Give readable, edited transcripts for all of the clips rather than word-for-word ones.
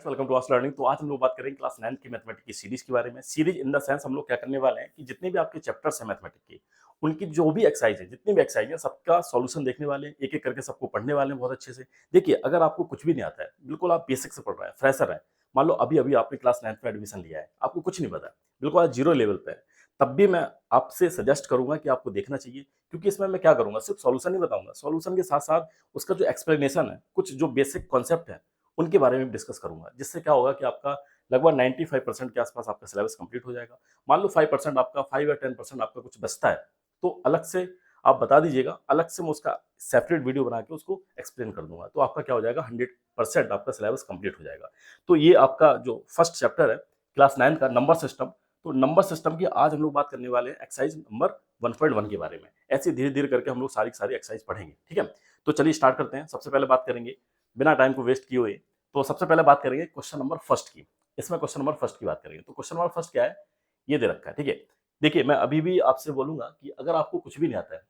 Welcome to ask learning. तो आज हम लोग बात करेंगे क्लास 9 की मैथमेटिक्स की सीरीज के बारे में। सीरीज इन द सेंस हम लोग क्या करने वाले हैं कि जितने भी आपके चैप्टर्स हैं मैथमेटिक्स के, उनकी जो भी एक्सरसाइज है, जितनी भी एक्सरसाइज है, सबका सॉल्यूशन देखने वाले हैं, एक एक करके सबको पढ़ने वाले हैं बहुत अच्छे से। देखिए, अगर आपको कुछ भी नहीं आता है, बिल्कुल आप बेसिक से पढ़ रहे हैं, फ्रेशर है, मान लो अभी अभी आपने क्लास 9 में एडमिशन लिया है, आपको कुछ नहीं पता है, बिल्कुल आज जीरो लेवल पे है, तब भी मैं आपसे सजेस्ट करूंगा कि आपको देखना चाहिए। क्योंकि इसमें मैं क्या करूंगा, सिर्फ सॉल्यूशन ही बताऊंगा, सॉल्यूशन के साथ साथ उसका जो एक्सप्लेनेशन है, कुछ जो बेसिक कॉन्सेप्ट है, उनके बारे में डिस्कस करूंगा, जिससे क्या होगा कि आपका लगभग 95% के आसपास आपका सिलेबस कंप्लीट हो जाएगा। मान लो 5% आपका 5 या 10% आपका कुछ बचता है, तो अलग से आप बता दीजिएगा, अलग से मैं उसका सेपरेट वीडियो बना के उसको एक्सप्लेन कर दूंगा, तो आपका क्या हो जाएगा, 100% आपका सिलेबस कंप्लीट हो जाएगा। तो ये आपका जो फर्स्ट चैप्टर है क्लास 9 का, नंबर सिस्टम। तो नंबर सिस्टम की आज हम लोग बात करने वाले हैं एक्सरसाइज नंबर 1.1 के बारे में। ऐसे धीरे धीरे करके हम लोग सारी सारी एक्सरसाइज पढ़ेंगे, ठीक है। तो चलिए स्टार्ट करते हैं। सबसे पहले बात करेंगे बिना टाइम को वेस्ट किए हुए, तो सबसे पहले बात करेंगे क्वेश्चन नंबर फर्स्ट की। इसमें क्वेश्चन नंबर फर्स्ट की बात करेंगे। तो क्वेश्चन नंबर फर्स्ट क्या है, ये दे रखा है, ठीक है। देखिए, मैं अभी भी आपसे बोलूंगा कि अगर आपको कुछ भी नहीं आता है,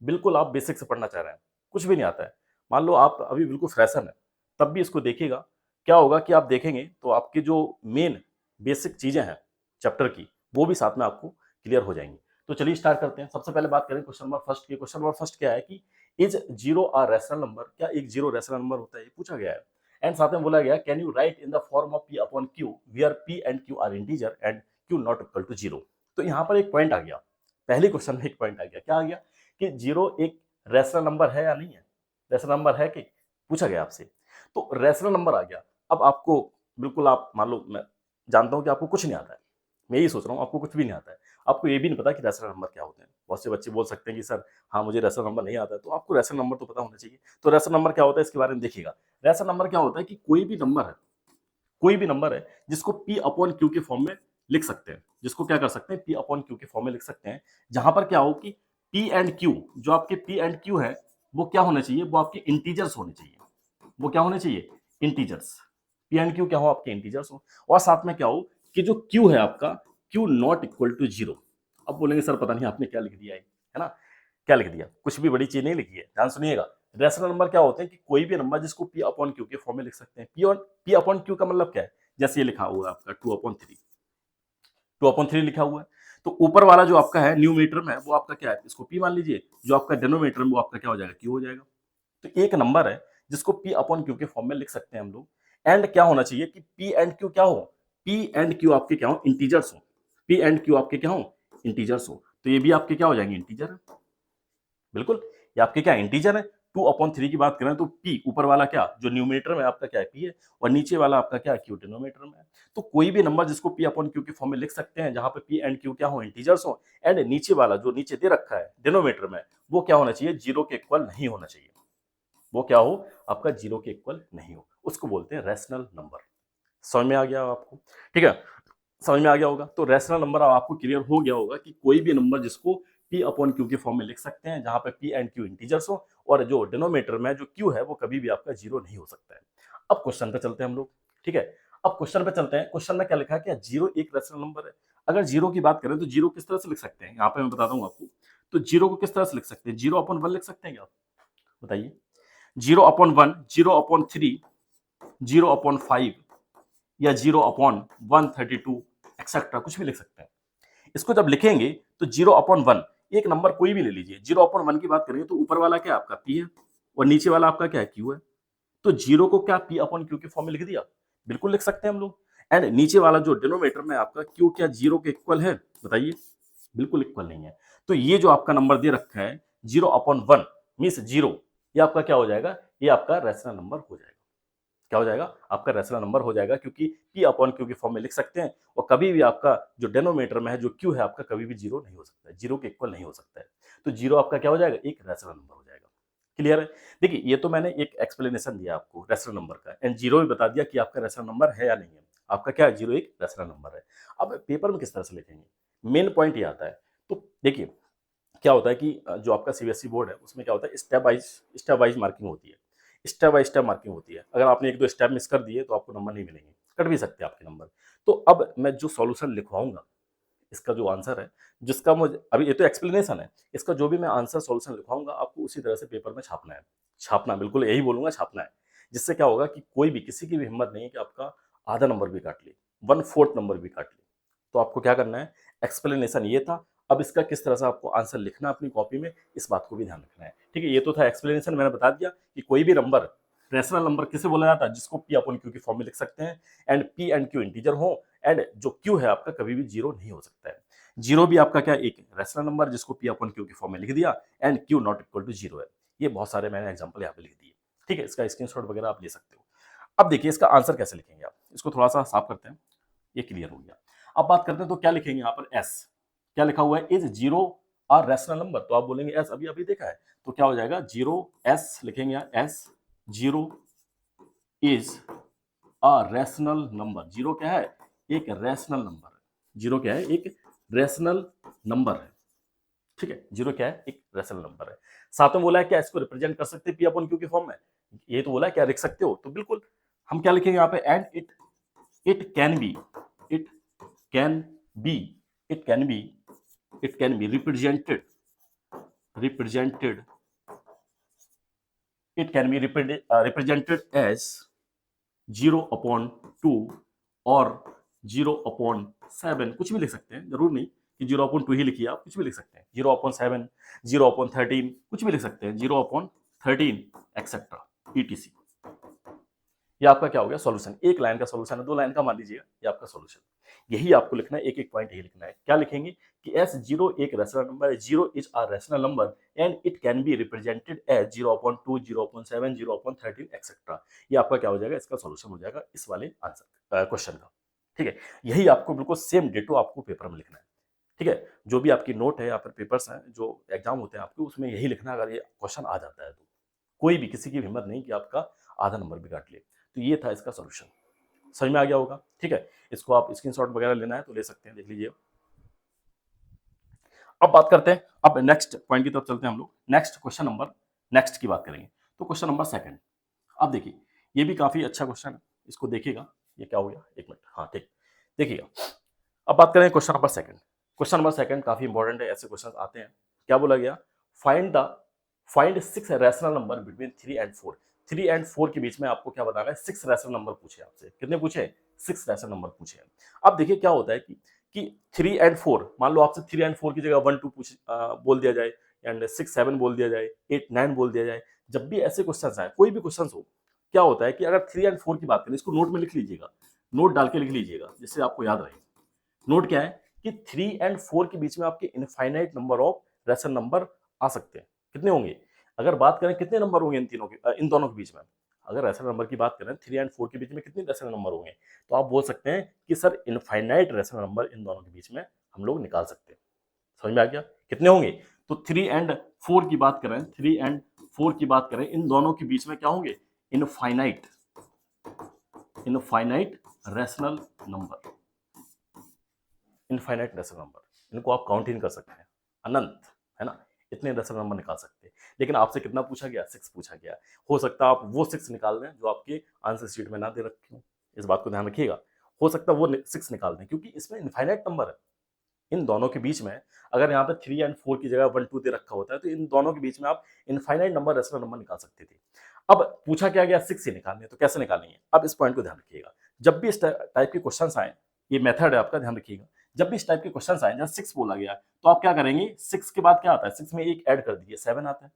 बिल्कुल आप बेसिक से पढ़ना चाह रहे हैं, कुछ भी नहीं आता है, मान लो आप अभी बिल्कुल फ्रेशर हैं, तब भी इसको देखिएगा। क्या होगा कि आप देखेंगे तो आपकी जो मेन बेसिक चीजें हैं चैप्टर की, वो भी साथ में आपको क्लियर हो जाएंगी। तो चलिए स्टार्ट करते हैं। सबसे पहले बात करें क्वेश्चन नंबर फर्स्ट की। क्वेश्चन नंबर फर्स्ट क्या है कि is zero a rational number, क्या एक जीरो रैशनल नंबर होता है, ये पूछा गया है। एंड साथ में बोला गया can you write in the form of p upon q where p and q are integer and q not equal to zero. तो यहाँ पर एक पॉइंट आ गया, पहले क्वेश्चन में एक पॉइंट आ गया। क्या आ गया कि जीरो एक रैशनल नंबर है या नहीं है, रैशनल नंबर है कि, पूछा गया आपसे। तो रैशनल नंबर आ गया। अब आपको बिल्कुल, आप मान लो, मैं जानता हूं कि आपको कुछ नहीं आता है, मैं यही सोच रहा हूँ आपको कुछ भी नहीं आता है, आपको ये भी नहीं पता कि रैशनल नंबर क्या होते हैं। बहुत से बच्चे बोल सकते हैं कि सर हाँ मुझे रैशनल नंबर नहीं आता है, तो आपको रैशनल नंबर तो पता होना चाहिए। तो रैशनल नंबर क्या होता है इसके बारे में देखिएगा। रैशनल नंबर क्या होता है कि कोई भी नंबर है, कोई भी नंबर है जिसको पी अपॉन क्यू के फॉर्म में लिख सकते हैं, जिसको क्या कर सकते हैं, पी अपॉन क्यू के फॉर्म में लिख सकते हैं। जहां पर क्या हो कि पी एंड क्यू, जो आपके पी एंड क्यू है, वो क्या होना चाहिए, वो आपके इंटीजर्स होने चाहिए। वो क्या होने चाहिए, इंटीजर्स। पी एंड क्यू क्या हो, आपके इंटीजर्स हो। और साथ में क्या हो कि जो क्यू है आपका, q not equal to zero. अब बोलेंगे सर पता नहीं आपने क्या लिख दिया है ना। क्या लिख दिया, कुछ भी बड़ी चीज नहीं लिखी है, ध्यान सुनिएगा। रैशनल नंबर क्या होते हैं कि कोई भी नंबर जिसको पी अपॉन क्यू के फॉर्म में लिख सकते हैं। पी अपॉन क्यू का मतलब क्या है, जैसे ये लिखा हुआ है आपका 2/3, 2/3 लिखा हुआ है। तो ऊपर वाला जो आपका है न्यूमरेटर में, वो आपका क्या है, इसको पी मान लीजिए। जो आपका डिनोमिनेटर में, वो आपका क्या हो जाएगा, क्यू हो जाएगा। तो एक नंबर है जिसको पी अपॉन क्यू के फॉर्म में लिख सकते हैं हम लोग। एंड क्या होना चाहिए कि पी एंड क्यू क्या हो, पी एंड क्यू आपके क्या हो, इंटीजर्स हो। पी एंड क्यू आपके क्या हो, इंटीजर्स हो। तो ये भी आपके क्या हो जाएंगे, इंटीजर। बिल्कुल, ये आपके क्या इंटीजर है। 2/3 की बात करें तो पी ऊपर वाला क्या, जो न्यूमरेटर में आपका क्या है, पी है, और नीचे वाला आपका क्या है, क्यू डिनोमिनेटर में है। तो कोई भी नंबर जिसको पी अपॉन क्यू के फॉर्म में लिख सकते हैं, जहां पे पी एंड क्यू क्या हो, इंटीजर्स हो। एंड नीचे वाला जो नीचे दे रखा है डिनोमिनेटर में, वो क्या होना चाहिए, जीरो के इक्वल नहीं होना चाहिए। वो क्या हो, आपका जीरो के इक्वल नहीं हो, उसको बोलते हैं रैशनल नंबर। समझ में आ गया आपको, ठीक है। समझ में आ गया होगा। तो रैशनल नंबर अब आपको क्लियर हो गया होगा कि कोई भी नंबर जिसको पी अपॉन क्यू के फॉर्म में लिख सकते हैं, जहां पे पी एंड क्यू इंटीजर्स हो, और जो डिनोमिनेटर में जो क्यू है वो कभी भी आपका जीरो नहीं हो सकता है। अब क्वेश्चन पे चलते हैं हम लोग, ठीक है। अब क्वेश्चन पे चलते हैं। क्वेश्चन में क्या लिखा है, क्या जीरो एक रैशनल नंबर है। अगर जीरो की बात करें तो जीरो किस तरह से लिख सकते हैं, यहाँ पे मैं बताता हूँ आपको। तो जीरो को किस तरह से लिख सकते हैं, 0/1 लिख सकते हैं क्या, बताइए। 0/1, 0/3, 0/5, या 0/132, एक्सेट्रा कुछ भी लिख सकते हैं। इसको जब लिखेंगे तो 0/1, एक नंबर कोई भी ले लीजिए, 0/1 की बात करेंगे तो ऊपर वाला क्या आपका पी है, और नीचे वाला आपका क्या है, क्यू है। तो जीरो को क्या पी अपॉन क्यू के फॉर्म में लिख दिया, बिल्कुल लिख सकते हैं हम लोग। एंड नीचे वाला जो डिनोमिनेटर में आपका क्यू क्या जीरो के इक्वल है, बताइए, बिल्कुल इक्वल नहीं है। तो ये जो आपका नंबर दे रखा है 0/1 मीन्स जीरो, ये आपका क्या हो जाएगा, ये आपका रैशनल नंबर हो जाएगा। क्या हो जाएगा, आपका रैशनल नंबर हो जाएगा, क्योंकि पी अपॉन क्यू के फॉर्म में लिख सकते हैं, और कभी भी आपका जो डेनोमीटर में है, जो क्यू है आपका, कभी भी जीरो नहीं हो सकता है, जीरो के इक्वल नहीं हो सकता है। तो जीरो आपका क्या हो जाएगा, एक रैशनल नंबर हो जाएगा। क्लियर है। देखिए, ये तो मैंने एक एक्सप्लेनेशन दिया आपको रैशनल नंबर का, एंड जीरो भी बता दिया कि आपका रैशनल नंबर है या नहीं है। आपका क्या है, जीरो एक रैशनल नंबर है। अब पेपर में किस तरह से लिखेंगे, मेन पॉइंट ये आता है। तो देखिए, क्या होता है कि जो आपका सीबीएसई बोर्ड है, उसमें क्या होता है, स्टेप वाइज मार्किंग होती है। स्टेप बाय स्टेप मार्किंग होती है। अगर आपने एक दो स्टेप मिस कर दिए तो आपको नंबर नहीं मिलेंगे, कट भी सकते हैं आपके नंबर। तो अब मैं जो सॉल्यूशन लिखवाऊंगा, इसका जो आंसर है, जिसका मुझे अभी, ये तो एक्सप्लेनेशन है, इसका जो भी मैं आंसर सॉल्यूशन लिखवाऊंगा, आपको उसी तरह से पेपर में छापना है। छापना, बिल्कुल यही बोलूंगा, छापना है। जिससे क्या होगा कि कोई भी, किसी की भी हिम्मत नहीं है कि आपका आधा नंबर भी काट ली, 1/4 नंबर भी काट ली। तो आपको क्या करना है, एक्सप्लेनेशन ये था। अब इसका किस तरह से आपको आंसर लिखना है अपनी कॉपी में, इस बात को भी ध्यान रखना है। ठीक है, ये तो था एक्सप्लेनेशन, मैंने बता दिया कि कोई भी नंबर रैशनल नंबर किसे बोला जाता है, जिसको पी अपॉन क्यू की फॉर्म में लिख सकते हैं, and P and Q integer हो, एंड जो क्यू है आपका कभी भी जीरो नहीं हो सकता है। जीरो भी आपका क्या, एक रैशनल नंबर जिसको पी अपॉन क्यू की फॉर्म में लिख दिया, and q not equal to zero है। ये बहुत सारे मैंने एग्जाम्पल यहाँ पे लिख दिए। ठीक है, इसका स्क्रीनशॉट वगैरह आप ले सकते हो। अब देखिए इसका आंसर कैसे लिखेंगे आप, इसको थोड़ा सा साफ करते हैं, ये क्लियर हो गया। अब बात करते हैं तो क्या लिखेंगे यहाँ पर, एस क्या लिखा हुआ है, is zero are rational number, तो आप बोलेंगे एस, अभी अभी देखा है, तो क्या हो जाएगा, जीरो एस लिखेंगे यहाँ, S zero is a rational number. Zero क्या है, एक रैशनल नंबर है। जीरो क्या है, एक रैशनल नंबर है। ठीक है, जीरो क्या है, एक रैशनल नंबर है। साथ में बोला है क्या, इसको रिप्रेजेंट कर सकते हैं पी अपॉन क्यू की फॉर्म में, ये तो बोला है क्या लिख सकते हो, तो बिल्कुल हम क्या लिखेंगे यहाँ पे, and it can B, it can B, it can B, it can be represented, represented, it can be represented as 0/2 और 0/7, कुछ भी लिख सकते हैं, जरूर नहीं कि 0/2 ही लिखिए, आप कुछ भी लिख सकते हैं, 0/7, 0/13, कुछ भी लिख सकते हैं, 0/13 एक्सेट्रा etc। ये आपका क्या हो गया, सॉल्यूशन। एक लाइन का सॉल्यूशन है, 2 लाइन का मान लीजिएगा, ये आपका सॉल्यूशन। यही आपको लिखना है, एक एक पॉइंट यही लिखना है। क्या लिखेंगे कि एस जीरो एक रैशनल नंबर है, zero is a rational number and it can be represented as 0/2, 0/7, 0/13 etcetera. ये आपका क्या हो जाएगा, इसका सॉल्यूशन हो जाएगा इस वाले आंसर क्वेश्चन का। ठीक है, यही आपको बिल्कुल सेम डेटो आपको पेपर में लिखना है। ठीक है, जो भी आपकी नोट है या फिर पेपर्स हैं, जो एग्जाम होते हैं आपके, उसमें यही लिखना है। अगर ये क्वेश्चन आ जाता है तो कोई भी, किसी की हिम्मत नहीं कि आपका आधा नंबर भी काट ले। तो ये था इसका सॉल्यूशन, समझ में आ गया होगा। ठीक है, इसको आप स्क्रीनशॉट वगैरह लेना है तो ले सकते हैं, देख लीजिए। अब बात करते हैं, अब नेक्स्ट पॉइंट की तरफ चलते हैं हम लोग। नेक्स्ट क्वेश्चन नंबर, नेक्स्ट की बात करेंगे, तो क्वेश्चन नंबर सेकंड। अब देखिए ये भी काफी अच्छा क्वेश्चन है, इसको देखिएगा। ये क्या हो गया, एक मिनट, हाँ ठीक, देखिएगा। अब बात करें question number second. Question number second काफी इंपॉर्टेंट है, ऐसे क्वेश्चन आते हैं। क्या बोला गया, find the find 6 rational number between 3 and 4। 3 and 4 के बीच में आपको क्या बताना है, 6 रैशनल नंबर पूछे आपसे। कितने पूछे, 6 रैशनल नंबर पूछे। अब देखिए क्या होता है कि 3 एंड 4, मान लो आपसे 3 एंड 4 की जगह 1 2 बोल दिया जाए, एंड 6 7 बोल दिया जाए, 8 9 बोल दिया जाए। जब भी ऐसे क्वेश्चन आए, कोई भी क्वेश्चन हो, क्या होता है कि अगर 3 एंड 4 की बात करें, इसको नोट में लिख लीजिएगा, नोट डाल के लिख लीजिएगा, जिससे आपको याद रहे। नोट क्या है कि 3 एंड 4 के बीच में आपके infinite number of rational number आ सकते हैं। कितने होंगे, अगर बात करें कितने नंबर होंगे इन तीनों के, इन दोनों के बीच में, अगर रैशनल नंबर की बात करें 3 एंड 4 के बीच में कितने रैशनल नंबर होंगे, तो आप बोल सकते हैं कि sir infinite rational number in दोनों के बीच में हम लोग निकाल सकते हैं। समझ में आ गया, कितने होंगे, तो 3 एंड 4 की बात करें, 3 एंड 4 की बात करें, इन दोनों के बीच में क्या होंगे, infinite, infinite rational number, infinite rational number, इनको आप काउंट ही नहीं कर सकते हैं, अनंत, है ना, इतने रैशनल नंबर निकाल सकते हैं। लेकिन आपसे कितना पूछा गया, 6 पूछा गया। हो सकता है आप वो 6 निकाल दें जो आपके आंसर शीट में ना दे रखे हो, इस बात को ध्यान रखिएगा। हो सकता है वो 6 निकाल दें, क्योंकि इसमें इनफाइनाइट नंबर है इन दोनों के बीच में। अगर यहाँ पे 3 एंड 4 की जगह 1 2 दे रखा होता है, तो इन दोनों के बीच में आप इनफाइनाइट नंबर रैशनल नंबर निकाल सकते थे। अब पूछा क्या गया, 6 ही निकालने, तो कैसे निकालेंगे, अब इस पॉइंट को ध्यान रखिएगा। जब भी इस टाइप के क्वेश्चन आए, ये मेथड है आपका, ध्यान रखिएगा। जब भी इस टाइप के क्वेश्चन आए जहाँ 6 बोला गया, तो आप क्या करेंगे, 6 के बाद क्या आता है, 6 में एक ऐड कर दीजिए, 7 आता है।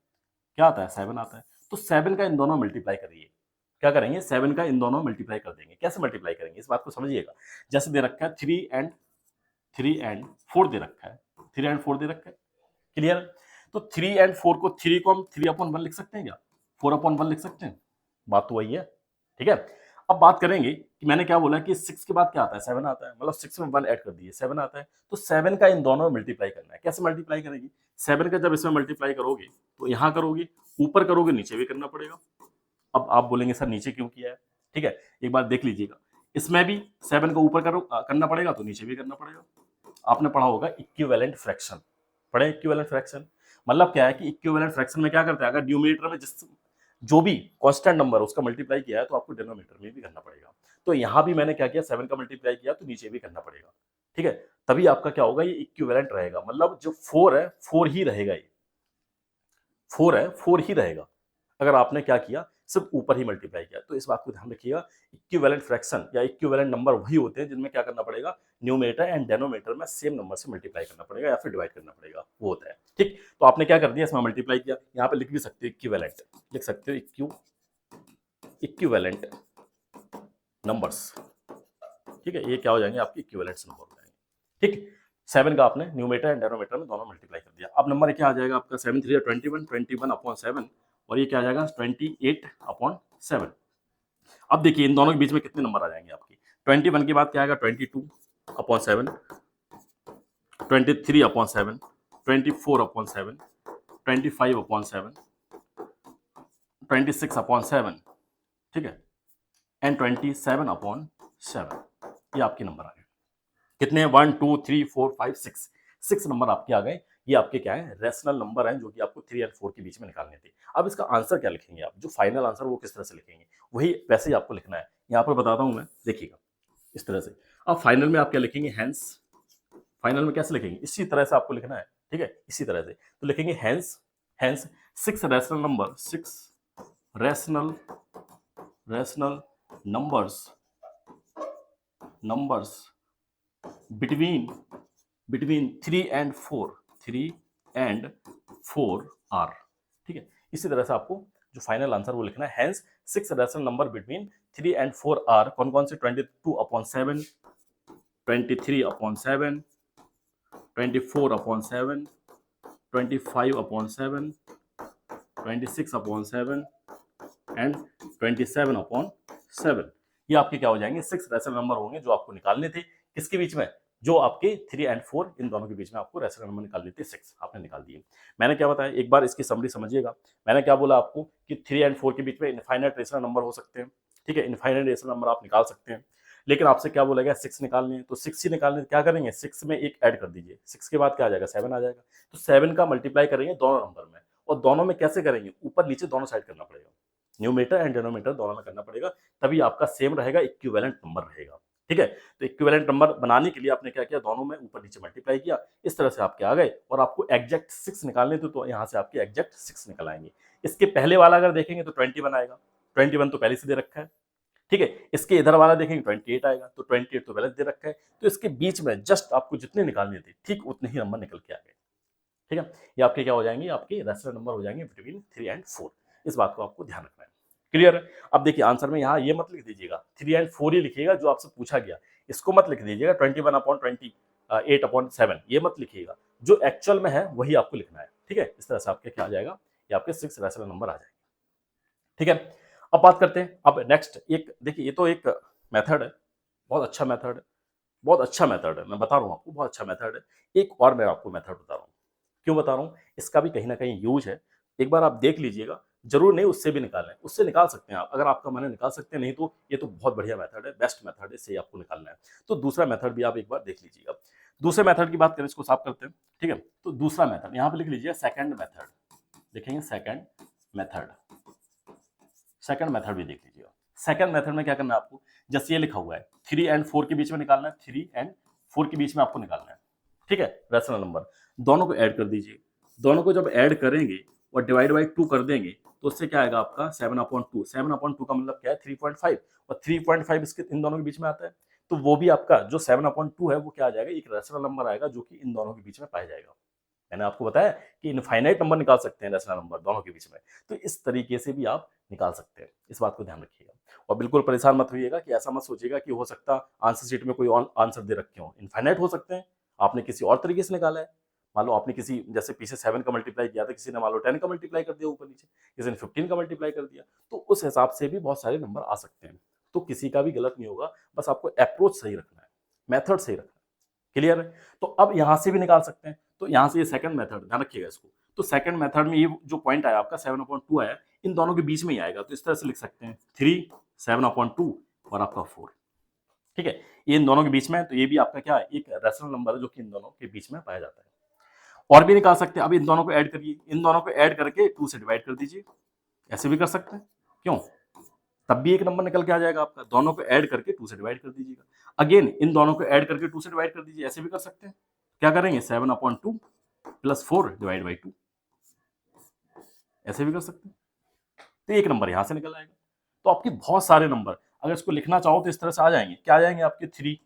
क्या आता है, 7 आता है। तो 7 का इन दोनों मल्टीप्लाई करिए। क्या करेंगे, 7 का इन दोनों मल्टीप्लाई कर देंगे। कैसे मल्टीप्लाई करेंगे, इस बात को समझिएगा। जैसे दे रखा है 3 एंड 4 दे रखा है, 3 एंड 4 दे रखा है, क्लियर। तो 3 एंड 4 को 3 को हम 3/1 लिख सकते हैं क्या, 4/1 लिख सकते हैं, बात तो वही है। ठीक है, अब बात करेंगे कि मैंने क्या बोला कि 6 के बाद क्या आता है, 7 आता है, मतलब 6 में 1 ऐड कर दिए, 7 आता है। तो 7 का इन दोनों में मल्टीप्लाई करना है। कैसे मल्टीप्लाई करेंगे, 7 का जब इसमें मल्टीप्लाई करोगे तो यहां करोगे, ऊपर करोगे, नीचे भी करना पड़ेगा। अब आप बोलेंगे सर नीचे क्यों किया है, ठीक है, एक बार देख लीजिएगा। इसमें भी 7 को ऊपर करना पड़ेगा, तो नीचे भी करना पड़ेगा। आपने पढ़ा होगा इक्विवेलेंट फ्रैक्शन, पढ़े इक्विवेलेंट फ्रैक्शन, मतलब क्या है कि इक्विवेलेंट फ्रैक्शन में क्या करते हैं, अगर न्यूमरेटर में जिस जो भी कांस्टेंट नंबर उसका मल्टीप्लाई किया है, तो आपको डिनोमिनेटर में भी करना पड़ेगा। तो यहां भी मैंने क्या किया, 7 का मल्टीप्लाई किया, तो नीचे भी करना पड़ेगा। ठीक है, तभी आपका क्या होगा, ये इक्विवेलेंट रहेगा, मतलब जो 4 है 4 ही रहेगा, ये 4 है 4 ही रहेगा। अगर आपने क्या किया, सिर्फ ऊपर ही मल्टीप्लाई किया। तो इस बात को ध्यान रखिएगा, इक्विवेलेंट फ्रैक्शन या इक्विवेलेंट नंबर वही होते हैं जिनमें क्या करना पड़ेगा, न्यूमरेटर एंड डेनोमिनेटर में सेम नंबर से मल्टीप्लाई करना पड़ेगा या फिर डिवाइड करना पड़ेगा, वो होता है। ठीक, तो आपने क्या कर दिया, इसमें मल्टीप्लाई किया, यहाँ पे लिख भी सकते हो इक्विवेलेंट, लिख सकते हो इक्विवेलेंट नंबर्स। ठीक है, ये क्या हो जाएंगे, आपके इक्विवेलेंट नंबर हो जाएंगे। ठीक, 7 का आपने न्यूमरेटर एंड डेनोमिनेटर में दोनों मल्टीप्लाई कर दिया। अब नंबर क्या आ जाएगा आपका, 7 3 21, 21/7, और ये क्या आ जाएगा 28/7। अब देखिए इन दोनों के बीच में कितने नंबर आ जाएंगे आपकी, 21 के बाद क्या आएगा 22/7, 23/7, 24/7, 25/7, 26/7, ठीक है, एंड 27/7। ये आपके नंबर आ गए। कितने, 1 2 3 4 5 6 नंबर आपके आ गए। ये आपके क्या है, रेशनल नंबर हैं जो कि आपको 3 और 4 के बीच में निकालने थे। अब इसका आंसर क्या लिखेंगे आप, जो फाइनल आंसर वो किस तरह से लिखेंगे, वही वैसे ही आपको लिखना है। यहाँ पर बताता हूं मैं, देखिएगा इस तरह से। अब फाइनल में आप क्या लिखेंगे, हैंस, फाइनल में कैसे लिखेंगे, इसी तरह से आपको लिखना है। ठीक है, इसी तरह से तो लिखेंगे hence, hence 6 rational number, 6 rational numbers between 3 and 4 are. ठीक है, इसी तरह से आपको जो फाइनल आंसर वो लिखना है, hence 6 rational number between 3 and 4 are. कौन कौन से, 22/7, 23/7, 24/7, 25/7, 26/7 एंड 27/7। ये आपके क्या हो जाएंगे, 6 रेशनल नंबर होंगे जो आपको निकालने थे। किसके बीच में, जो आपके 3 and 4 इन दोनों के बीच में आपको रेशनल नंबर निकालने थे, 6 आपने निकाल दिए। मैंने क्या बताया, एक बार इसकी समरी समझिएगा। मैंने क्या बोला आपको कि 3 and 4 के बीच में इनफाइनाइट रेशनल नंबर हो सकते हैं। ठीक है, इनफाइनाइट रेशनल नंबर आप निकाल सकते हैं, लेकिन आपसे क्या बोला गया, 6 निकालने हैं। तो 6 ही निकालने, क्या करेंगे, 6 में एक ऐड कर दीजिए, 6 के बाद क्या आ जाएगा, 7 आ जाएगा। तो 7 का मल्टीप्लाई करेंगे दोनों नंबर में, और दोनों में कैसे करेंगे, ऊपर नीचे दोनों साइड करना पड़ेगा, न्यूमरेटर एंड डिनोमिनेटर दोनों में करना पड़ेगा, तभी आपका सेम रहेगा, इक्विवेलेंट नंबर रहेगा। ठीक है, तो इक्विवेलेंट नंबर बनाने के लिए आपने क्या किया, दोनों में ऊपर नीचे मल्टीप्लाई किया, इस तरह से आपके आ गए। और आपको एग्जैक्ट 6 निकालने थे, तो यहाँ से आपके एग्जैक्ट 6 निकल आएंगे। इसके पहले वाला अगर देखेंगे तो 21 आएगा, 21 तो पहले से दे रखा है। ठीक है, इसके इधर वाला देखेंगे 28 आएगा, तो 28 तो पहले दे रखा है। तो इसके बीच में जस्ट आपको जितने निकालने थे, ठीक उतने ही नंबर निकल के आ गए। ठीक है, ये आपके क्या हो जाएंगे, आपके रेशनल नंबर हो जाएंगे बिटवीन 3 and 4। इस बात को आपको ध्यान रखना है। क्लियर है। अब देखिए आंसर में यहाँ ये मत लिख दीजिएगा 3 and 4 ही लिखिएगा जो आपसे पूछा गया, इसको मत लिख दीजिएगा 21/28/7, ये मत लिखिएगा, जो एक्चुअल में है वही आपको लिखना है। ठीक है, इस तरह से आपके क्या आ जाएगा, ये आपके 6 रेशनल नंबर आ जाएंगे। ठीक है, अब बात करते हैं, अब नेक्स्ट एक देखिए, ये तो एक मेथड है, बहुत अच्छा मेथड है, बहुत अच्छा मेथड है, मैं बता रहा हूँ आपको, बहुत अच्छा मेथड है। एक और मैं आपको मेथड बता रहा हूँ, क्यों बता रहा हूँ, इसका भी कहीं ना कहीं यूज है। एक बार आप देख लीजिएगा, जरूर नहीं उससे भी निकालें, उससे निकाल सकते हैं आप, अगर आपका मन है निकाल सकते हैं, नहीं तो ये तो बहुत बढ़िया मेथड है, बेस्ट मेथड है, इससे आपको निकालना है। तो दूसरा मेथड भी आप एक बार देख लीजिएगा। दूसरे मेथड की बात करें, इसको साफ करते हैं। ठीक है, तो दूसरा मेथड यहाँ पे लिख लीजिए, सेकंड मेथड, देखेंगे सेकंड मेथड, सेकंड मेथड भी देख लीजिएगा। सेकंड मेथड में क्या करना है आपको, जैसे ये लिखा हुआ है 3 and 4 के बीच में निकालना है, 3 and 4 के बीच में आपको निकालना है। ठीक है, रेशनल नंबर दोनों को ऐड कर दीजिए, दोनों को जब ऐड करेंगे और डिवाइड बाई 2 कर देंगे, तो उससे क्या आएगा आपका 7/2। 7/2 का मतलब क्या है, 3.5, और 3.5 इसके इन दोनों के बीच में आता है। तो वो भी आपका जो 7/2 है वो क्या आ जाएगा, एक रेशनल नंबर आएगा जो कि इन दोनों के बीच में पाया जाएगा। मैंने आपको बताया कि इनफाइनाइट नंबर निकाल सकते हैं रेशनल नंबर दोनों के बीच में, तो इस तरीके से भी आप निकाल सकते हैं, इस बात को ध्यान रखिएगा। और बिल्कुल परेशान मत होइएगा कि ऐसा मत सोचिएगा कि हो सकता आंसर शीट में कोई और आंसर दे रखे हो, इनफाइनाइट हो सकते हैं, आपने किसी और तरीके से निकाला है। मान लो आपने किसी, जैसे पीछे 7 का मल्टीप्लाई किया था, किसी ने मान लो 10 का मल्टीप्लाई कर दिया ऊपर नीचे, किसी ने 15 का मल्टीप्लाई कर दिया, तो उस हिसाब से भी बहुत सारे नंबर आ सकते हैं। तो किसी का भी गलत नहीं होगा, बस आपको अप्रोच सही रखना है, मेथड सही रखना है। क्लियर है। तो अब यहां से भी निकाल सकते हैं, तो यहां से ये सेकंड मेथड, ध्यान रखिएगा इसको। तो सेकंड मेथड में ये जो पॉइंट आया आपका 7/2 आया, इन दोनों के बीच में ही आएगा, तो इस तरह से लिख सकते हैं 3 7/2 और आपका 4। ठीक है, ये इन दोनों के बीच में है, तो ये भी आपका क्या है, एक रेशनल नंबर है जो कि इन दोनों के बीच में पाया जाता है। और भी निकाल सकते हैं, अब इन दोनों को ऐड करिए, इन दोनों को ऐड करके 2 से डिवाइड कर दीजिए, ऐसे भी कर सकते हैं, क्यों, तब भी एक नंबर निकल के आ जाएगा आपका। दोनों को ऐड करके 2 से डिवाइड कर दीजिएगा, अगेन इन दोनों को ऐड करके 2 से डिवाइड कर दीजिए, ऐसे भी कर सकते हैं। क्या करेंगे, 7/2 + 4 / 2, ऐसे भी कर सकते हैं। तो एक नंबर यहाँ से निकल आएगा। तो आपके बहुत सारे नंबर, अगर इसको लिखना चाहो तो इस तरह से आ जाएंगे। क्या आ जाएंगे आपके 3,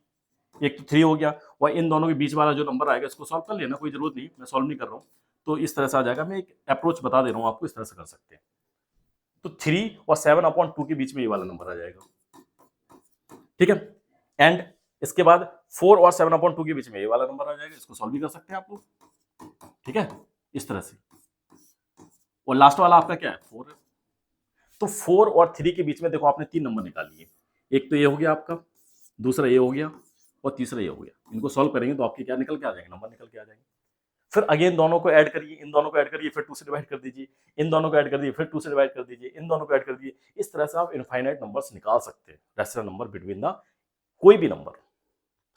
एक तो 3 हो गया, और इन दोनों के बीच वाला जो नंबर आएगा इसको सॉल्व कर लेना, कोई जरूरत नहीं, मैं सॉल्व नहीं कर रहा हूँ। तो इस तरह से आ जाएगा, मैं एक अप्रोच बता दे रहा हूँ आपको, इस तरह से कर सकते हैं। तो 3 और 7/2 के बीच में ये वाला नंबर आ जाएगा, ठीक है। एंड इसके बाद 4 और 7/2 के बीच में ये वाला नंबर आ जाएगा, इसको सॉल्व भी कर सकते हैं आप लोग, ठीक है, इस तरह से। और लास्ट वाला आपका क्या है, 4 है। तो 4 और 3 के बीच में देखो आपने 3 नंबर निकाल लिए, एक तो ये हो गया आपका, दूसरा ये हो गया, और तीसरा ये हो गया। इनको सॉल्व करेंगे तो आपके क्या निकल के आ जाएंगे, नंबर निकल के आ जाएंगे। फिर अगेन दोनों को ऐड करिए, इन दोनों को ऐड करिए, फिर 2 से डिवाइड कर दीजिए, इन दोनों को ऐड कर दीजिए, फिर 2 से डिवाइड कर दीजिए, इन दोनों को ऐड कर दीजिए। इस तरह से आप इनफाइनाइट नंबर्स निकाल सकते हैं, रैशनल नंबर बिटवीन द कोई भी नंबर।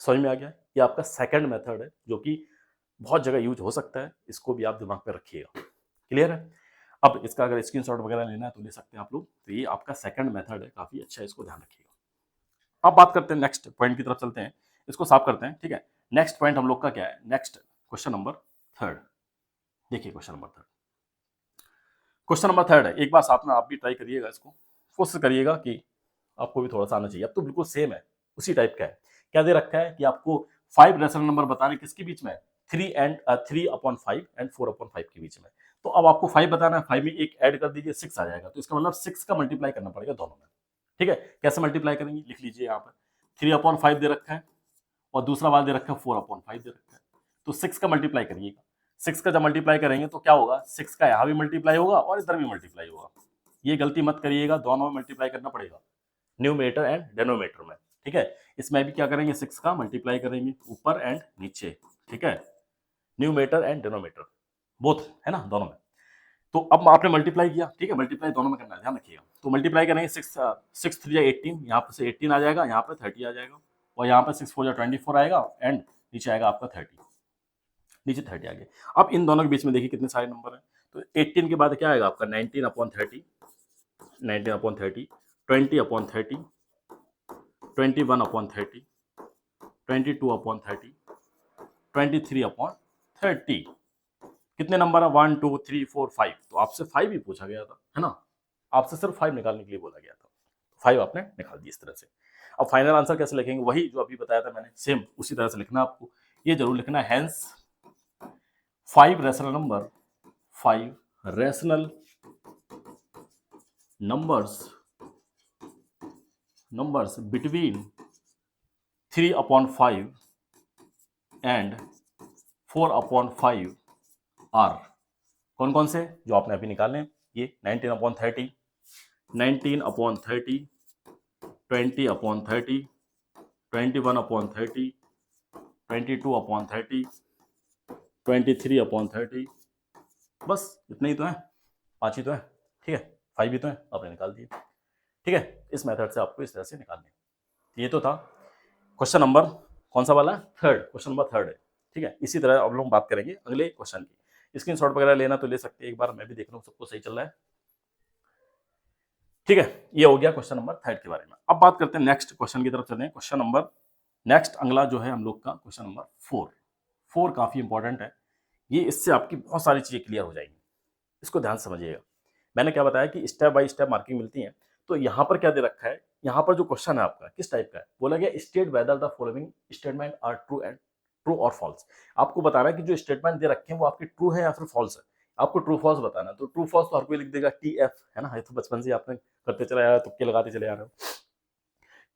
समझ में आ गया? ये आपका सेकंड मेथड है, जो कि बहुत जगह यूज हो सकता है, इसको भी आप दिमाग में रखिएगा। क्लियर है? अब इसका अगर स्क्रीनशॉट वगैरह लेना है तो ले सकते हैं आप लोग। तो ये आपका सेकंड मेथड है, काफी अच्छा है, इसको ध्यान रखिएगा। अब बात करते हैं नेक्स्ट पॉइंट की तरफ चलते हैं, इसको साफ करते हैं, ठीक है। नेक्स्ट पॉइंट हम लोग का क्या है, नेक्स्ट क्वेश्चन नंबर 3। देखिए क्वेश्चन नंबर 3, क्वेश्चन नंबर 3 है। एक बार साथ में आप भी ट्राई करिएगा, इसको कोशिश करिएगा कि आपको भी थोड़ा सा आना चाहिए। अब तो बिल्कुल सेम है, उसी टाइप का है। क्या दे रखा है कि आपको 5 रेशनल नंबर बताने, किसके बीच में, 3/5 एंड 4/5 के बीच में। तो अब आपको 5 बताना है, 5 में एक ऐड कर दीजिए, 6 आ जाएगा। तो इसका मतलब 6 का मल्टीप्लाई करना पड़ेगा दोनों में, ठीक है। कैसे मल्टीप्लाई करेंगे, लिख लीजिए यहाँ पर। 3/5 दे रखा है और दूसरा वाला दे रखा है 4/5 दे रखा है। तो 6 का मल्टीप्लाई करिएगा। 6 का जब मल्टीप्लाई करेंगे तो क्या होगा, 6 का यहाँ भी मल्टीप्लाई होगा और इधर भी मल्टीप्लाई होगा। ये गलती मत करिएगा, दोनों में मल्टीप्लाई करना पड़ेगा, न्यूमरेटर एंड डिनोमिनेटर में, ठीक है। इसमें भी क्या करेंगे, 6 का मल्टीप्लाई करेंगे ऊपर एंड नीचे, ठीक है, न्यूमरेटर एंड डिनोमिनेटर बोथ, है ना, दोनों में। तो अब आपने मल्टीप्लाई किया, ठीक है, मल्टीप्लाई दोनों में करना है, ध्यान रखिएगा। तो मल्टीप्लाई करेंगे, 6 3 18, यहाँ पर से 18 आ जाएगा, यहाँ पर 30 आ जाएगा, और यहाँ पर 6 4 24 आएगा, एंड नीचे आएगा आपका 30, नीचे 30 आ गया। अब इन दोनों के बीच में देखिए कितने सारे नंबर हैं। तो 18 के बाद क्या आएगा आपका, 19/30, 19/30, 20/30, 21/30, 22/30, 23/30। कितने नंबर है, 1 2 3 4 5। तो आपसे 5 ही पूछा गया था, है ना, आपसे सिर्फ 5 निकालने के लिए बोला गया था। 5 आपने निकाल दी इस तरह से। अब फाइनल आंसर कैसे लिखेंगे, वही जो अभी बताया था मैंने, सेम उसी तरह से लिखना आपको। ये जरूर लिखना है, hence 5 rational number, 5 rational numbers between 3/5 and 4/5 are. कौन कौन से, जो आपने अभी निकाले, ये 19/30, 19/30, 20/30, 21/30, 22/30, 23/30, बस इतना ही तो है, 5 ही तो है, ठीक है, 5 ही तो है, आपने निकाल दिए, ठीक है। इस मेथड से आपको इस तरह से निकालने। ये तो था क्वेश्चन नंबर कौन सा वाला, 3, क्वेश्चन नंबर 3 है, ठीक है। इसी तरह अब लोग बात करेंगे अगले क्वेश्चन की। स्क्रीनशॉट वगैरह लेना तो ले सकते हैं, एक बार मैं भी देख रहा हूँ सबको सही चल रहा है, ठीक है। ये हो गया क्वेश्चन नंबर 3 के बारे में। अब बात करते हैं नेक्स्ट क्वेश्चन की तरफ चलते हैं। क्वेश्चन नंबर नेक्स्ट अगला जो है हम लोग का क्वेश्चन नंबर 4 काफी इंपॉर्टेंट है। ये इससे आपकी बहुत सारी चीजें क्लियर हो जाएंगी, इसको ध्यान समझिएगा। मैंने क्या बताया कि स्टेप बाय स्टेप मार्किंग मिलती है। तो यहाँ पर क्या दे रखा है, यहाँ पर जो क्वेश्चन है आपका किस टाइप का है, बोला गया state whether the following statement are true और फॉल्स। आपको बताना है कि जो स्टेटमेंट दे रखे हैं वो आपके ट्रू है या फिर फॉल्स है। आपको ट्रू फॉल्स बताना है। तो ट्रू फॉल्स तो हर कोई लिख देगा TF, है ना, ये तो बचपन से आपने करते चले आ रहे हो, तुक्के लगाते चले आ रहे हो।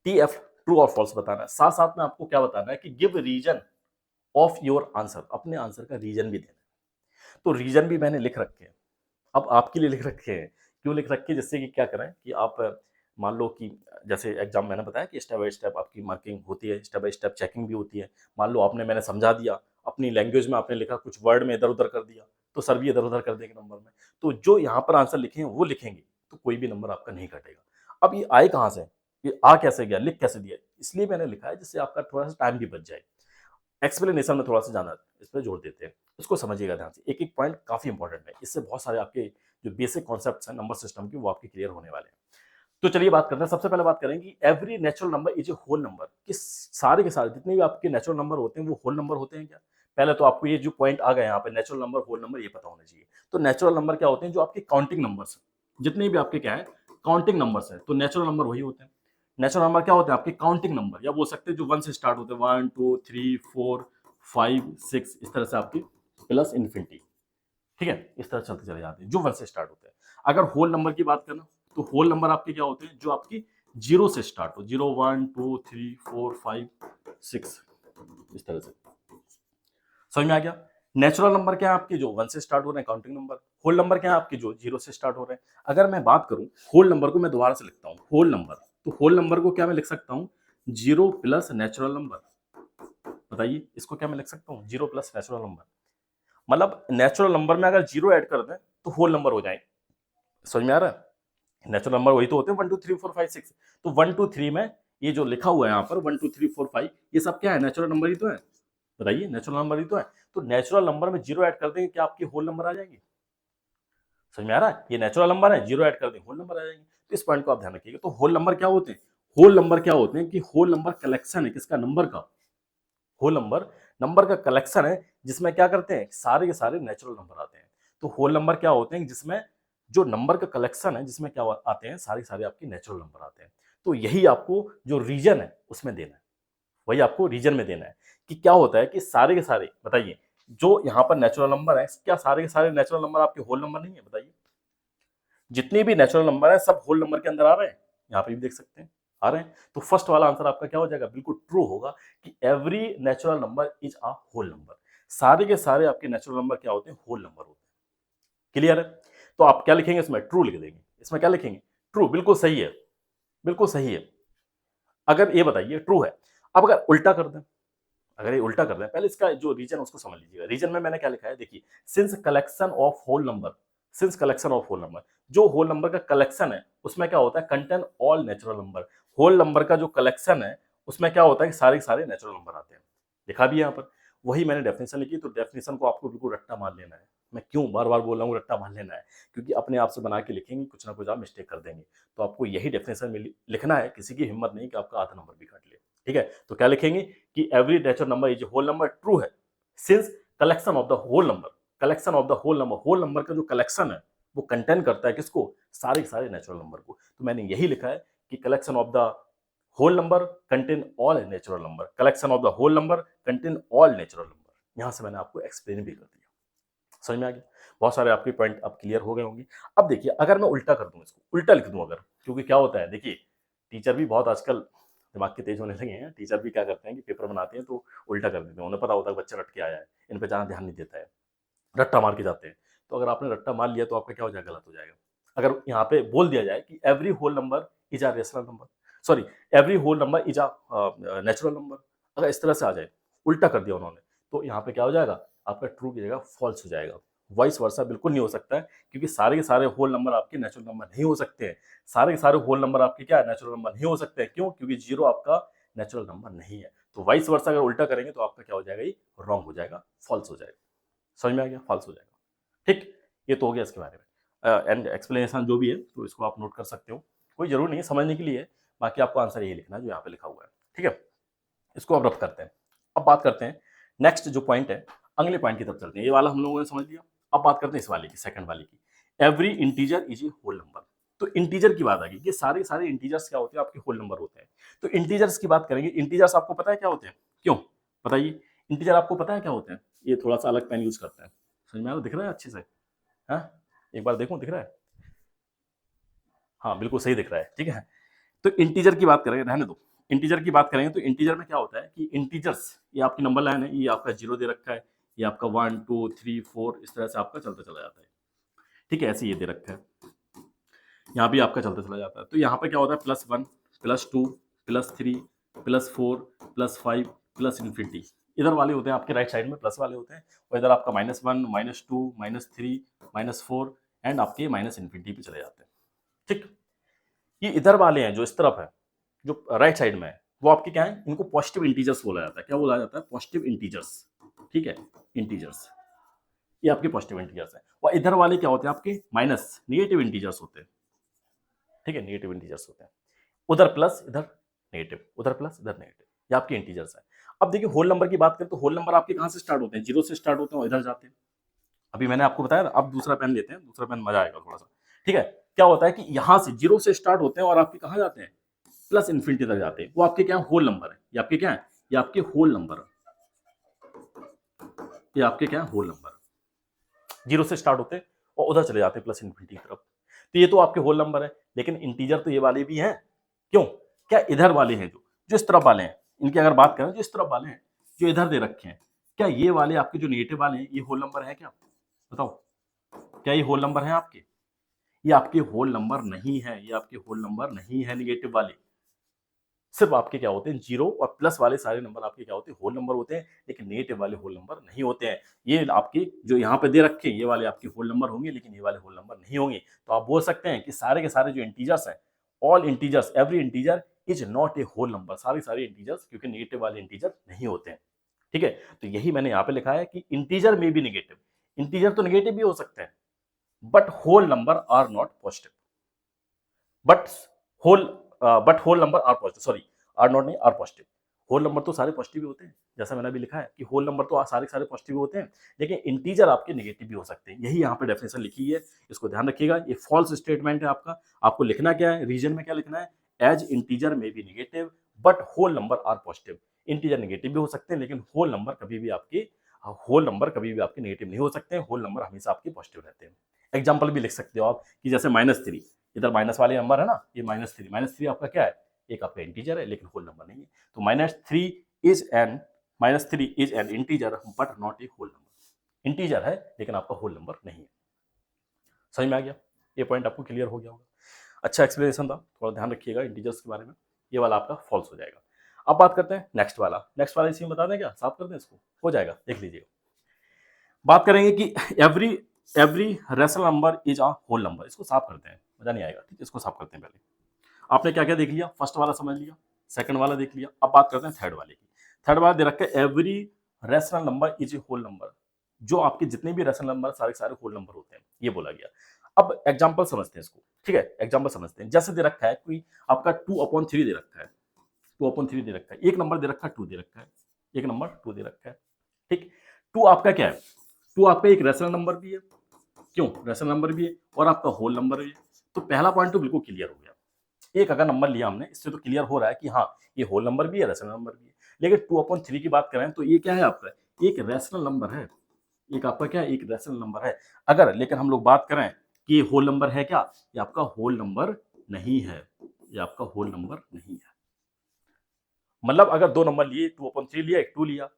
TF ट्रू और फॉल्स बताना है। साथ साथ में आपको क्या बताना है कि give reason of your answer, अपने आंसर का रीजन भी देना है। तो रीजन भी मैंने लिख रखे हैं, अब आपके लिए लिख रखे हैं। क्यों लिख रखे हैं, जिससे कि क्या करें कि आप मान लो कि जैसे एग्जाम मैंने बताया कि स्टेप बाय स्टेप आपकी मार्किंग होती है, स्टेप बाय स्टेप चेकिंग भी होती है। मान लो मैंने समझा दिया, अपनी लैंग्वेज में आपने लिखा, कुछ वर्ड में इधर उधर कर दिया, तो सर भी इधर उधर कर देंगे नंबर में। तो जो यहाँ पर आंसर लिखे हैं वो लिखेंगे, तो कोई भी नंबर आपका नहीं कटेगा। अब ये आए कहाँ से, ये आ कैसे गया, लिख कैसे दिया, इसलिए मैंने लिखा है जिससे आपका थोड़ा सा टाइम भी बच जाए। एक्सप्लेनेशन में थोड़ा सा ज्यादा इस पर जोड़ देते हैं, इसको समझिएगा ध्यान से। एक एक पॉइंट काफी इंपॉर्टेंट है, इससे बहुत सारे आपके जो बेसिक कॉन्सेप्ट्स हैं नंबर सिस्टम की वो आपके क्लियर होने वाले हैं। तो चलिए बात करते हैं। सबसे पहले बात करेंगे every natural number is a whole number, कि सारे के सारे जितने भी आपके नेचुरल नंबर होते हैं वो होल नंबर होते हैं क्या। पहले तो आपको ये जो पॉइंट आ गया यहाँ पे नेचुरल नंबर होल नंबर ये पता होना चाहिए। तो नेचुरल नंबर क्या होते हैं, जो आपके काउंटिंग नंबर्स, जितने भी आपके क्या है काउंटिंग नंबर्स है, तो नेचुरल नंबर वही होते हैं। नेचुरल नंबर क्या होते हैं आपके काउंटिंग नंबर, या बोल सकते हैं जो 1 से स्टार्ट होते हैं, 1 2 3 4 5 6 इस तरह से आपकी प्लस इन्फिनिटी, ठीक है, इस तरह चलते चले जाते हैं जो 1 से स्टार्ट होते हैं। अगर होल नंबर की बात करना, तो होल नंबर आपके क्या होते हैं जो आपकी 0 से स्टार्ट हो, 0 1 2 3 4 5 6 इस तरह से। समझ में आ गया? नेचुरल नंबर क्या है आपके जो 1 से स्टार्ट हो रहे हैं, काउंटिंग नंबर। होल नंबर क्या है आपके जो 0 से स्टार्ट हो रहे हैं। अगर मैं बात करूं होल नंबर को, मैं दोबारा से लिखता हूं होल नंबर, तो होल नंबर को क्या मैं लिख सकता हूं 0 प्लस नेचुरल नंबर। बताइए इसको क्या मैं लिख सकता हूं 0 प्लस नेचुरल नंबर। मतलब नेचुरल नंबर में अगर 0 ऐड कर दें तो होल नंबर हो जाएंगे। समझ में आ रहा है? नेचुरल नंबर वही तो होते हैं 1 2 3 4 5 6। तो 1 2 3 में ये जो लिखा हुआ है यहाँ पर 1 2 3 4 5 ये सब क्या है नेचुरल नंबर ही तो है। बताइए नेचुरल नंबर ही तो है। तो नेचुरल नंबर में 0 ऐड कर देंगे क्या आपकी होल नंबर आ जाएंगे। समझ में आ रहा है? ये नेचुरल नंबर है, 0 ऐड कर देंगे होल नंबर आ जाएंगे। तो इस पॉइंट को आप ध्यान रखिएगा। तो होल नंबर क्या होते हैं, होल नंबर क्या होते हैं कि होल नंबर कलेक्शन है किसका, नंबर का। होल नंबर नंबर का कलेक्शन है जिसमें क्या करते हैं सारे के सारे नेचुरल नंबर आते हैं। तो होल नंबर क्या होते हैं जिसमें जो नंबर का कलेक्शन है जिसमें क्या आते हैं सारे सारे आपके नेचुरल नंबर आते हैं। तो यही आपको जो रीजन है उसमें देना है, वही आपको रीजन में देना है कि क्या होता है कि सारे के सारे, बताइए जो यहाँ पर नेचुरल नंबर है क्या सारे के सारे नेचुरल नंबर आपके होल नंबर नहीं है। बताइए जितने भी नेचुरल नंबर है सब होल नंबर के अंदर आ रहे हैं, यहाँ पे भी देख सकते हैं आ रहे हैं। तो फर्स्ट वाला आंसर आपका क्या हो जाएगा, बिल्कुल ट्रू होगा कि every natural number is a whole number. सारे के सारे आपके नेचुरल नंबर क्या होते हैं, होल नंबर होते हैं। क्लियर है? तो आप क्या लिखेंगे इसमें, ट्रू लिख देंगे। इसमें क्या लिखेंगे, ट्रू, बिल्कुल सही है, बिल्कुल सही है। अगर ये बताइए ट्रू है। अब अगर उल्टा कर दें, अगर ये उल्टा कर दें, पहले इसका जो रीजन है उसको समझ लीजिएगा। रीजन में मैंने क्या लिखा है, देखिए since collection of whole number, since collection of whole number, जो होल नंबर का कलेक्शन है उसमें क्या होता है contain all natural number. Whole number का जो कलेक्शन है उसमें क्या होता है कि सारे के सारे नेचुरल नंबर आते हैं। लिखा भी है यहाँ पर, वही मैंने डेफिनेशन लिखी। तो डेफिनेशन को आपको बिल्कुल रट्टा मार लेना है। मैं क्यों बार बार बोल रहा हूँ रट्टा मार लेना है, क्योंकि अपने आप से बना के लिखेंगे कुछ ना कुछ आप मिस्टेक कर देंगे। तो आपको यही डेफिनेशन में लिखना है, किसी की हिम्मत नहीं कि आपका आधा नंबर भी काट ले। ठीक है, तो क्या लिखेंगे कि every natural number is whole number, true है since collection of the whole number, collection of the whole number, whole number का जो कलेक्शन है वो कंटेन करता है किसको, सारे के सारे नेचुरल नंबर को। तो मैंने यही लिखा है कि collection of the whole number contain all natural number, collection of the whole number contain all natural number. यहां से मैंने आपको एक्सप्लेन भी कर दिया। समझ में आ गया? बहुत सारे आपके पॉइंट अब क्लियर हो गए होंगे। अब देखिए अगर मैं उल्टा कर दूं, इसको उल्टा लिख दूं अगर, क्योंकि क्या होता है देखिए टीचर भी बहुत आजकल दिमाग के तेज होने लगे हैं। टीचर भी क्या करते हैं कि पेपर बनाते हैं तो उल्टा कर देते हैं। उन्हें पता होता है बच्चा रट के आया है, इन पे ज़्यादा ध्यान नहीं देता है, रट्टा मार के जाते हैं। तो अगर आपने रट्टा मार लिया तो आपका क्या हो जाएगा, गलत हो जाएगा। अगर यहाँ पे बोल दिया जाए कि every whole number is a rational number, sorry every whole number is a natural number, अगर इस तरह से आ जाए, उल्टा कर दिया उन्होंने, तो यहाँ पे क्या हो जाएगा, आपका ट्रू की जगह फॉल्स हो जाएगा। वाइस वर्सा बिल्कुल नहीं हो सकता है, क्योंकि सारे के सारे होल नंबर आपके नेचुरल नंबर नहीं हो सकते हैं। सारे के सारे होल नंबर आपके क्या नेचुरल नंबर नहीं हो सकते हैं। क्यों? क्योंकि 0 आपका नेचुरल नंबर नहीं है। तो वाइस वर्सा अगर उल्टा करेंगे तो आपका क्या हो जाएगा, ये रॉन्ग हो जाएगा, फॉल्स हो जाएगा। समझ में आ गया, फॉल्स हो जाएगा। ठीक, ये तो हो गया इसके बारे में। एंड एक्सप्लेनेशन जो भी है तो इसको आप नोट कर सकते हो, कोई जरूर नहीं है समझने के लिए। बाकी आपको आंसर यही लिखना है जो यहाँ पे लिखा हुआ है। ठीक है, इसको अब रफ करते हैं। अब बात करते हैं नेक्स्ट जो पॉइंट है, अगले पॉइंट की तरफ चलते हैं। ये वाला हम लोगों ने समझ लिया। अब बात करते हैं इस वाले की, सेकंड वाले की, every integer is a whole number. तो इंटीजर की बात आ गई, ये सारे सारे इंटीजर्स क्या होते हैं, आपके होल नंबर होते हैं। तो इंटीजर्स की बात करेंगे। इंटीजर्स आपको पता है क्या होते हैं, क्यों बताइए, इंटीजर आपको पता है क्या होते हैं। ये थोड़ा सा अलग पेन यूज करते हैं। समझ में आ रहा है? दिख रहा है अच्छे से? हाँ, एक बार देखो दिख रहा है? हाँ बिल्कुल सही दिख रहा है। ठीक है, तो इंटीजर की बात करेंगे, रहने दो। इंटीजर की बात करेंगे तो इंटीजर में क्या होता है कि इंटीजर्स, ये आपकी नंबर लाइन है, ये आपका 0 दे रखा है, ये आपका 1 2 3 4 इस तरह से आपका चलता चला जाता है। ठीक है, ऐसे ये दे रखा है, यहाँ भी आपका चलता चला जाता है। तो यहाँ पे क्या होता है +1 +2 +3 +4 +5 प्लस इन्फिनिटी। इधर वाले होते हैं आपके राइट साइड में प्लस वाले होते हैं, और इधर आपका -1 -2 -3 -4 एंड आपके माइनस इन्फिनिटी पे चले जाते हैं। ठीक, ये इधर वाले हैं जो इस तरफ है, जो राइट साइड में है, वो आपके क्या है, इनको पॉजिटिव इंटीजर्स बोला जाता है। क्या बोला जाता है, पॉजिटिव इंटीजर्स। ठीक है, इंटीजर्स, ये आपके पॉजिटिव इंटीजर्स है। और इधर वाले क्या होते हैं आपके माइनस नेगेटिव इंटीजर्स होते हैं। ठीक है, नेगेटिव इंटीजर्स होते हैं। उधर प्लस इधर नेगेटिव, उधर प्लस इधर नेगेटिव, ये आपके इंटीजर्स है। अब देखिए होल नंबर की बात करें तो होल नंबर आपके कहाँ से स्टार्ट होते हैं, 0 से स्टार्ट होते हैं और इधर जाते हैं। अभी मैंने आपको बताया ना। अब दूसरा पेन लेते हैं, दूसरा पेन मजा आएगा थोड़ा सा। ठीक है, क्या होता है कि यहां से 0 से स्टार्ट होते हैं और आपके कहां जाते हैं, प्लस इन्फिनिटी तक जाते हैं। वो आपके क्या होल नंबर है, ये आपके क्या है, ये आपके होल नंबर है, ये आपके क्या होल नंबर 0 से स्टार्ट होते हैं और उधर चले जाते हैं प्लस इन्फिनिटी की तरफ। तो ये तो आपके होल नंबर है, लेकिन इंटीजर तो ये वाले भी हैं। क्यों, क्या इधर वाले हैं जो जो इस तरफ वाले हैं, इनकी अगर बात करें जो इस तरफ वाले हैं, जो इधर दे रखे हैं, क्या ये वाले आपके जो नेगेटिव वाले हैं ये होल नंबर है क्या, बताओ, क्या ये होल नंबर है आपके, ये आपके होल नंबर नहीं है, ये आपके होल नंबर नहीं है नेगेटिव वाले। सिर्फ आपके क्या होते हैं, 0 और प्लस वाले सारे नंबर आपके क्या होते हैं, होल नंबर होते हैं, लेकिन नेगेटिव वाले होल नंबर नहीं होते हैं। ये आपके जो यहाँ पे दे रखे हैं ये वाले आपके होल नंबर होंगे, लेकिन ये वाले होल नंबर नहीं होंगे। तो आप बोल सकते हैं कि सारे के सारे जो इंटीजर्स हैं, all integers, every integer is not a whole number, सारे इंटीजर्स क्योंकि नेगेटिव वाले इंटीजर नहीं होते हैं। ठीक है, तो यही मैंने यहाँ पे लिखा है कि इंटीजर में भी नेगेटिव, इंटीजर तो नेगेटिव भी हो सकते हैं, but whole number are not positive, but whole whole number are positive, sorry, are not नहीं, आर पॉजिटिव। होल नंबर तो सारे पॉजिटिव भी होते हैं, जैसा मैंने अभी लिखा है कि होल नंबर तो सारे सारे पॉजिटिव होते हैं, लेकिन इंटीजर आपके नेगेटिव भी हो सकते हैं। यही यहाँ पे डेफिनेशन लिखी है, इसको ध्यान रखिएगा। ये फॉल्स स्टेटमेंट है आपका, आपको लिखना क्या है, रीजन में क्या लिखना है, as integer may be negative but whole number are positive. Integer negative भी हो सकते हैं, लेकिन होल नंबर कभी भी आपके नेगेटिव नहीं हो सकते हैं, होल नंबर हमेशा आपके पॉजिटिव रहते हैं। एग्जाम्पल भी लिख सकते हो आप कि जैसे -3, इधर माइनस वाले नंबर है ना, ये -3 आपका क्या है, एक आपका इंटीजर है लेकिन होल नंबर नहीं है। तो -3 is an integer but not a whole number. Integer है लेकिन आपका होल नंबर नहीं है। समझ में आ गया, ये पॉइंट आपको क्लियर हो गया होगा। अच्छा एक्सप्लेनेशन था, थोड़ा ध्यान रखिएगा इंटीजर्स के बारे में। ये वाला आपका फॉल्स हो जाएगा। अब बात करते हैं नेक्स्ट वाला इसी में बता दें क्या, साफ कर दें इसको, हो जाएगा, देख लीजिएगा। बात करेंगे कि every every rational number is a whole number. इसको साफ करते हैं, मजा नहीं आएगा, ठीक है, इसको साफ करते हैं। पहले आपने क्या क्या देख लिया, फर्स्ट वाला समझ लिया, सेकंड वाला देख लिया, अब बात करते हैं थर्ड वाले की। थर्ड वाला दे रखा है every rational number is a whole number, जो आपके जितने भी रेशनल नंबर सारे सारे होल नंबर होते हैं, ये बोला गया। अब एग्जाम्पल समझते हैं इसको, ठीक है, एग्जाम्पल समझते हैं। जैसे दे रखा है कोई आपका 2/3 दे रखा है, 2/3 दे रखा है, एक नंबर दे रखा है 2 दे रखा है, एक नंबर 2 दे रखा है, ठीक। 2 आपका क्या है, 2 आपका एक रेशनल नंबर भी है, क्यों, रेशनल नंबर भी है और आपका होल नंबर भी है। तो पहला पॉइंट तो बिल्कुल क्लियर हो गया। एक अगर नंबर लिया हमने, इससे तो क्लियर हो रहा है कि हाँ ये होल नंबर भी है, रेशनल नंबर भी है। लेकिन 2/3 की बात करें तो ये क्या है आपका, एक रेशनल नंबर है, एक आपका क्या है, एक रेशनल नंबर है। अगर लेकिन हम लोग बात करें कि ये होल नंबर है क्या, ये आपका होल नंबर नहीं है, ये आपका होल नंबर नहीं है। मतलब अगर दो नंबर लिए, 2/3 लिया, एक 2 लिया,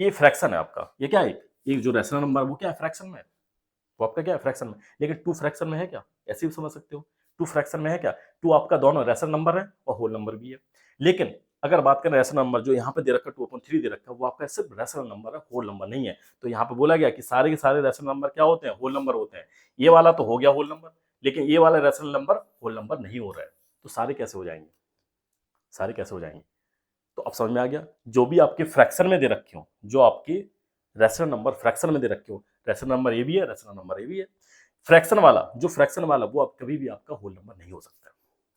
ये फ्रैक्शन है आपका, ये क्या है, एक जो रेशनल नंबर वो क्या है, फ्रैक्शन में है, वो आपका क्या है, फ्रैक्शन में। लेकिन 2 फ्रैक्शन में है क्या, ऐसे भी समझ सकते हो, 2 फ्रैक्शन में है क्या, 2 आपका दोनों रेशनल नंबर है और होल नंबर भी है। लेकिन अगर बात करें रेशनल नंबर जो यहाँ पे दे रखा है 2/3 दे रखा है, वो आपका सिर्फ रेशनल नंबर है, होल नंबर नहीं है। तो यहाँ पे बोला गया कि सारे के सारे रेशनल नंबर क्या होते हैं, होल नंबर होते हैं। ये वाला तो हो गया होल नंबर, लेकिन ये वाला रेशनल नंबर होल नंबर नहीं हो रहा है। तो सारे कैसे हो जाएंगे, सारे कैसे हो जाएंगे, तो अब समझ में आ गया। जो भी आपके फ्रैक्शन में दे रखे हो, जो आपके रेशनल नंबर फ्रैक्शन में दे रखे हो, रेशनल नंबर ए भी है, रेशनल नंबर ए भी है, फ्रैक्शन वाला जो फ्रैक्शन वाला वो आप कभी भी आपका होल नंबर नहीं हो सकता,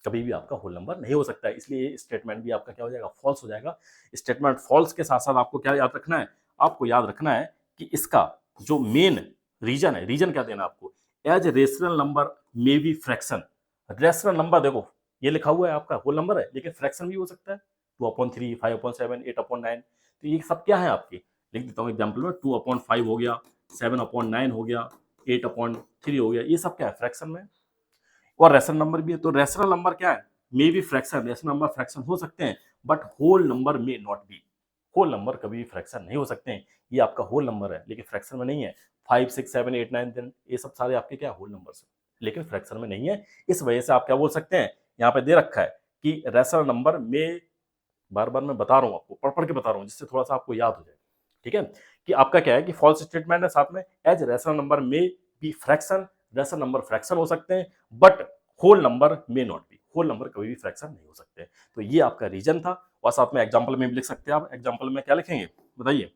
कभी भी आपका होल नंबर नहीं हो सकता है। इसलिए ये स्टेटमेंट भी आपका क्या हो जाएगा, फॉल्स हो जाएगा। स्टेटमेंट फॉल्स के साथ साथ आपको क्या याद रखना है, आपको याद रखना है कि इसका जो मेन रीजन है, रीजन क्या देना आपको, as rational number may be fraction. Rational number देखो ये लिखा हुआ है आपका होल नंबर है, लेकिन फ्रैक्शन भी हो सकता है, 2/3, 5/7, 8/9। तो ये सब क्या है आपके, लिख देता हूँ एग्जाम्पल में, 2/5 हो गया, 7/9 हो गया, 8/3 हो गया, ये सब क्या है, फ्रैक्शन में। और रेशनल नंबर भी है, तो रेशनल नंबर क्या है, may be fraction, rational number fraction हो सकते हैं, but whole number may not be. Whole number कभी भी फ्रैक्शन नहीं हो सकते हैं। ये आपका होल नंबर है लेकिन फ्रैक्शन में नहीं है। 5, 6, 7, 8, 9, 10 ये सब सारे आपके क्या होल नंबर्स हैं, लेकिन फ्रैक्शन में नहीं है। इस वजह से आप क्या बोल सकते हैं, यहाँ पे दे रखा है कि रेशनल नंबर में, बार बार मैं बता रहा हूँ आपको, पढ़ पढ़ के बता रहा हूँ जिससे थोड़ा सा आपको याद हो जाए, ठीक है। कि आपका क्या है कि फॉल्स स्टेटमेंट है साथ में, as rational number may be fraction, rational number fraction हो सकते हैं, but whole number may not be, whole number कभी भी फ्रैक्शन नहीं हो सकते। तो ये आपका रीजन था। और साथ में एग्जाम्पल में भी लिख सकते हैं आप। एग्जाम्पल में क्या लिखेंगे बताइए,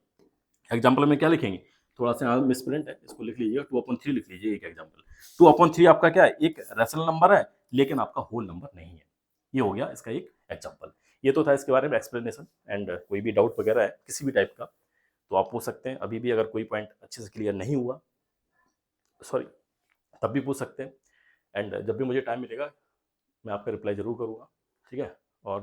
एग्जाम्पल में क्या लिखेंगे, थोड़ा सा यहाँ मिसप्रिंट है, इसको लिख लीजिएगा, 2/3 लिख लीजिए एक एग्जाम्पल। 2/3 आपका क्या है, एक रेशनल नंबर है लेकिन आपका होल नंबर नहीं है। ये हो गया इसका एक एग्जाम्पल। ये तो था इसके बारे में एक्सप्लेनेशन। एंड कोई भी डाउट वगैरह है किसी भी टाइप का तो आप पूछ सकते हैं। अभी भी अगर कोई पॉइंट अच्छे से क्लियर नहीं हुआ, सॉरी, तब भी पूछ सकते हैं। एंड जब भी मुझे टाइम मिलेगा मैं आपका रिप्लाई ज़रूर करूँगा, ठीक है? और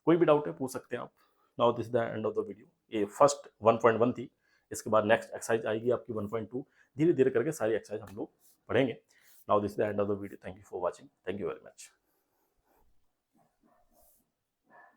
कोई भी डाउट है पूछ सकते हैं आप। Now this is the end of the video. ये फर्स्ट 1.1 थी, इसके बाद नेक्स्ट एक्सरसाइज आएगी आपकी 1.2। धीरे-धीरे करके सारी एक्सरसाइज हम लोग पढ़ेंगे। Now this is the end of the video. Thank you for watching. Thank you very much.